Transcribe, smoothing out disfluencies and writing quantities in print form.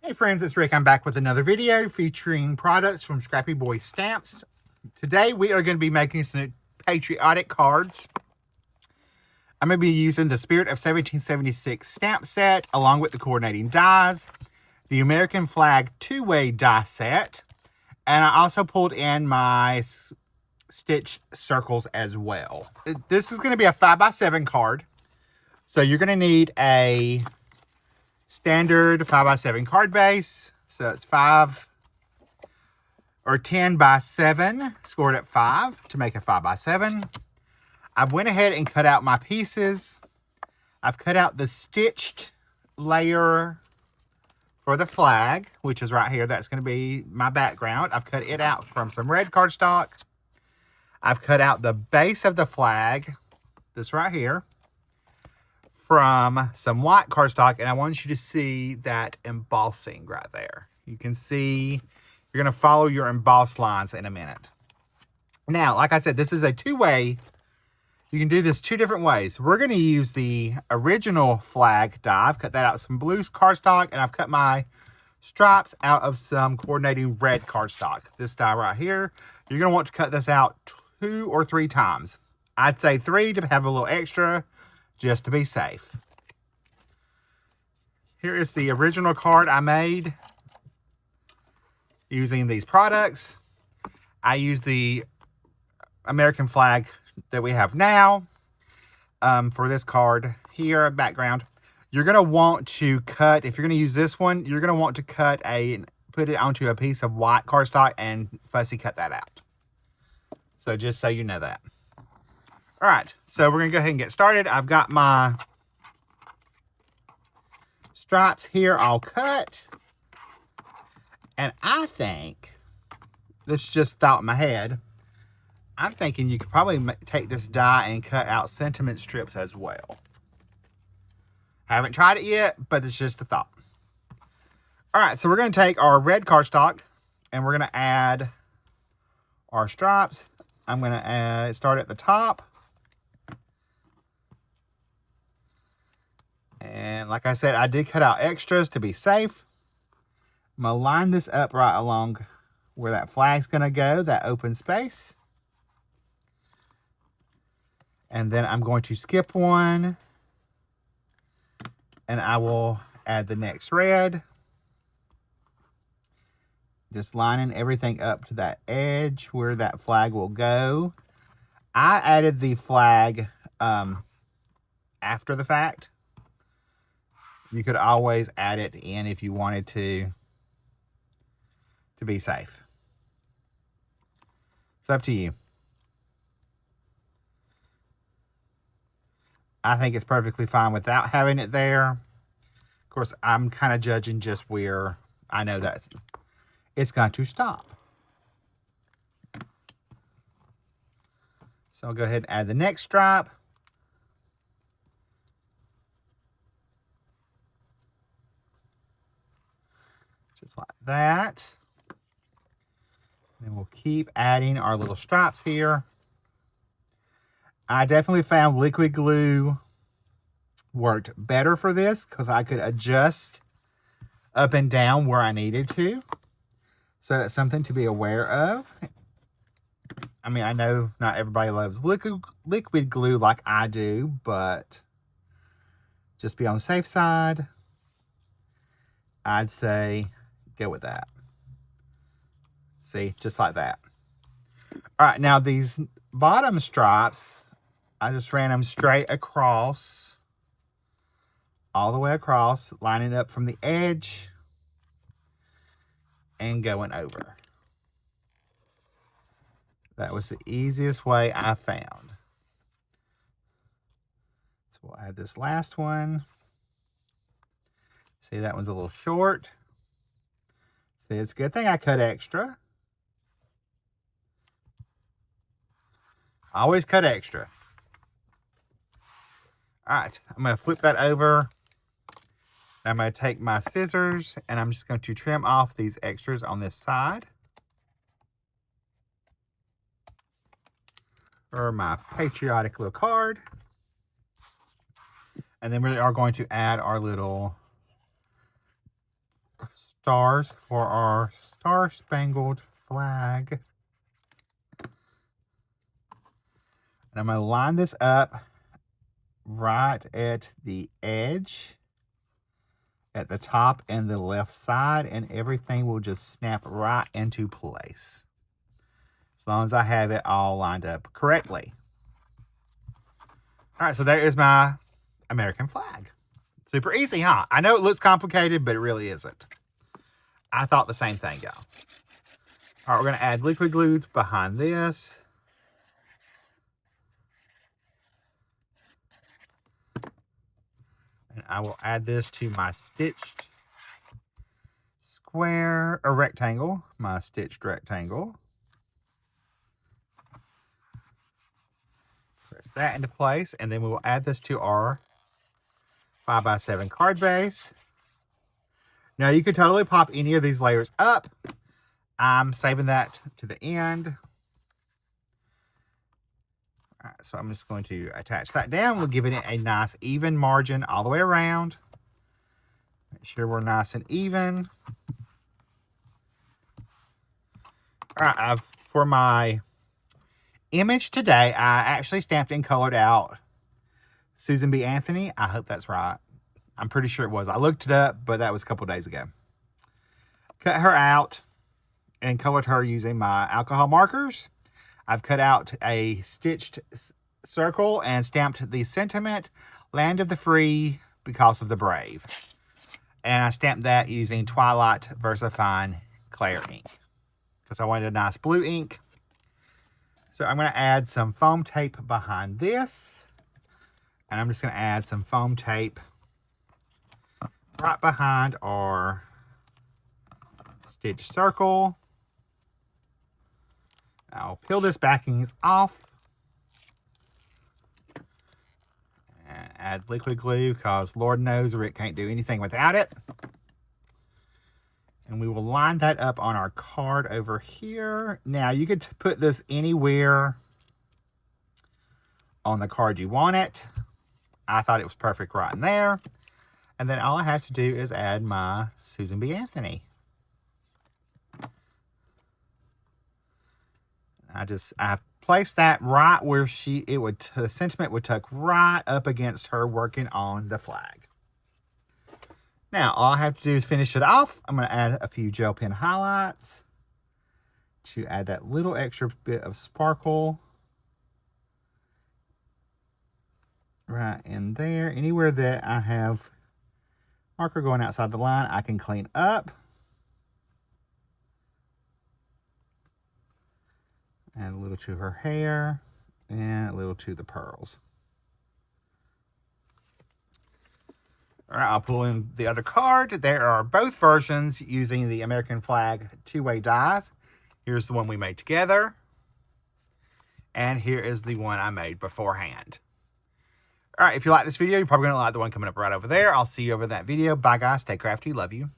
Hey friends, it's Rick. I'm back with another video featuring products from Scrappy Boy Stamps. Today we are going to be making some patriotic cards. I'm going to be using the Spirit of 1776 stamp set along with the coordinating dies, the American flag two-way die set, and I also pulled in my stitch circles as well. This is going to be a 5x7 card. So you're going to need a standard 5x7 card base. So it's 5 or 10x7 scored at 5 to make a 5x7. I went ahead and cut out my pieces. I've cut out the stitched layer for the flag, which is right here. That's going to be my background. I've cut it out from some red cardstock. I've cut out the base of the flag, this right here, from some white cardstock, and I want you to see that embossing right there. You can see, you're going to follow your embossed lines in a minute. Now, like I said, this is a two-way. You can do this two different ways. We're going to use the original flag die. I've cut that out of some blue cardstock, and I've cut my stripes out of some coordinating red cardstock. This die right here, you're going to want to cut this out 2 or 3 times. I'd say 3 to have a little extra, just to be safe. Here is the original card I made using these products. I use the American flag that we have now for this card here, background. You're going to want to cut, if you're going to use this one, you're going to want to put it onto a piece of white cardstock and fussy cut that out. So just so you know that. All right, so we're going to go ahead and get started. I've got my stripes here all cut. And I think, this just thought in my head, I'm thinking you could probably take this die and cut out sentiment strips as well. Haven't tried it yet, but it's just a thought. All right, so we're going to take our red cardstock and we're going to add our stripes. I'm going to start at the top. And like I said, I did cut out extras to be safe. I'm going to line this up right along where that flag's going to go, that open space. And then I'm going to skip one. And I will add the next red. Just lining everything up to that edge where that flag will go. I added the flag after the fact. You could always add it in if you wanted to be safe. It's up to you. I think it's perfectly fine without having it there. Of course, I'm kind of judging just where I know that it's going to stop. So I'll go ahead and add the next stripe. Just like that. And we'll keep adding our little stripes here. I definitely found liquid glue worked better for this because I could adjust up and down where I needed to. So that's something to be aware of. I mean, I know not everybody loves liquid glue like I do, but just be on the safe side. I'd say go with that. See, just like that. All right, now these bottom stripes, I just ran them straight across, all the way across, lining up from the edge and going over. That was the easiest way I found. So we'll add this last one. See, that one's a little short. See, it's a good thing I cut extra. I always cut extra. All right, I'm going to flip that over. I'm going to take my scissors and I'm just going to trim off these extras on this side. For my patriotic little card. And then we are going to add our little stars for our star-spangled flag. And I'm going to line this up right at the edge, at the top and the left side, and everything will just snap right into place, as long as I have it all lined up correctly. All right, so there is my American flag. Super easy, huh? I know it looks complicated, but it really isn't. I thought the same thing, y'all. All right, we're going to add liquid glue behind this. And I will add this to my stitched square, or rectangle, my stitched rectangle. Press that into place, and then we will add this to our 5x7 card base. Now, you could totally pop any of these layers up. I'm saving that to the end. All right, so I'm just going to attach that down. We'll give it a nice even margin all the way around. Make sure we're nice and even. All right, for my image today, I actually stamped and colored out Susan B. Anthony. I hope that's right. I'm pretty sure it was. I looked it up, but that was a couple days ago. Cut her out and colored her using my alcohol markers. I've cut out a stitched circle and stamped the sentiment, Land of the Free, because of the brave. And I stamped that using Twilight VersaFine Clair ink, because I wanted a nice blue ink. So I'm going to add some foam tape behind this. And I'm just going to add some foam tape right behind our stitch circle. I'll peel this backings off and add liquid glue, because Lord knows Rick can't do anything without it. And we will line that up on our card over here. Now, you could put this anywhere on the card you want it. I thought it was perfect right in there. And then all I have to do is add my Susan B. Anthony. I placed that right where the sentiment would tuck right up against her working on the flag. Now, all I have to do is finish it off. I'm going to add a few gel pen highlights to add that little extra bit of sparkle right in there. Anywhere that I have marker going outside the line, I can clean up. Add a little to her hair and a little to the pearls. All right, I'll pull in the other card. There are both versions using the American flag two-way dies. Here's the one we made together. And here is the one I made beforehand. All right, if you like this video, you're probably going to like the one coming up right over there. I'll see you over in that video. Bye, guys. Stay crafty. Love you.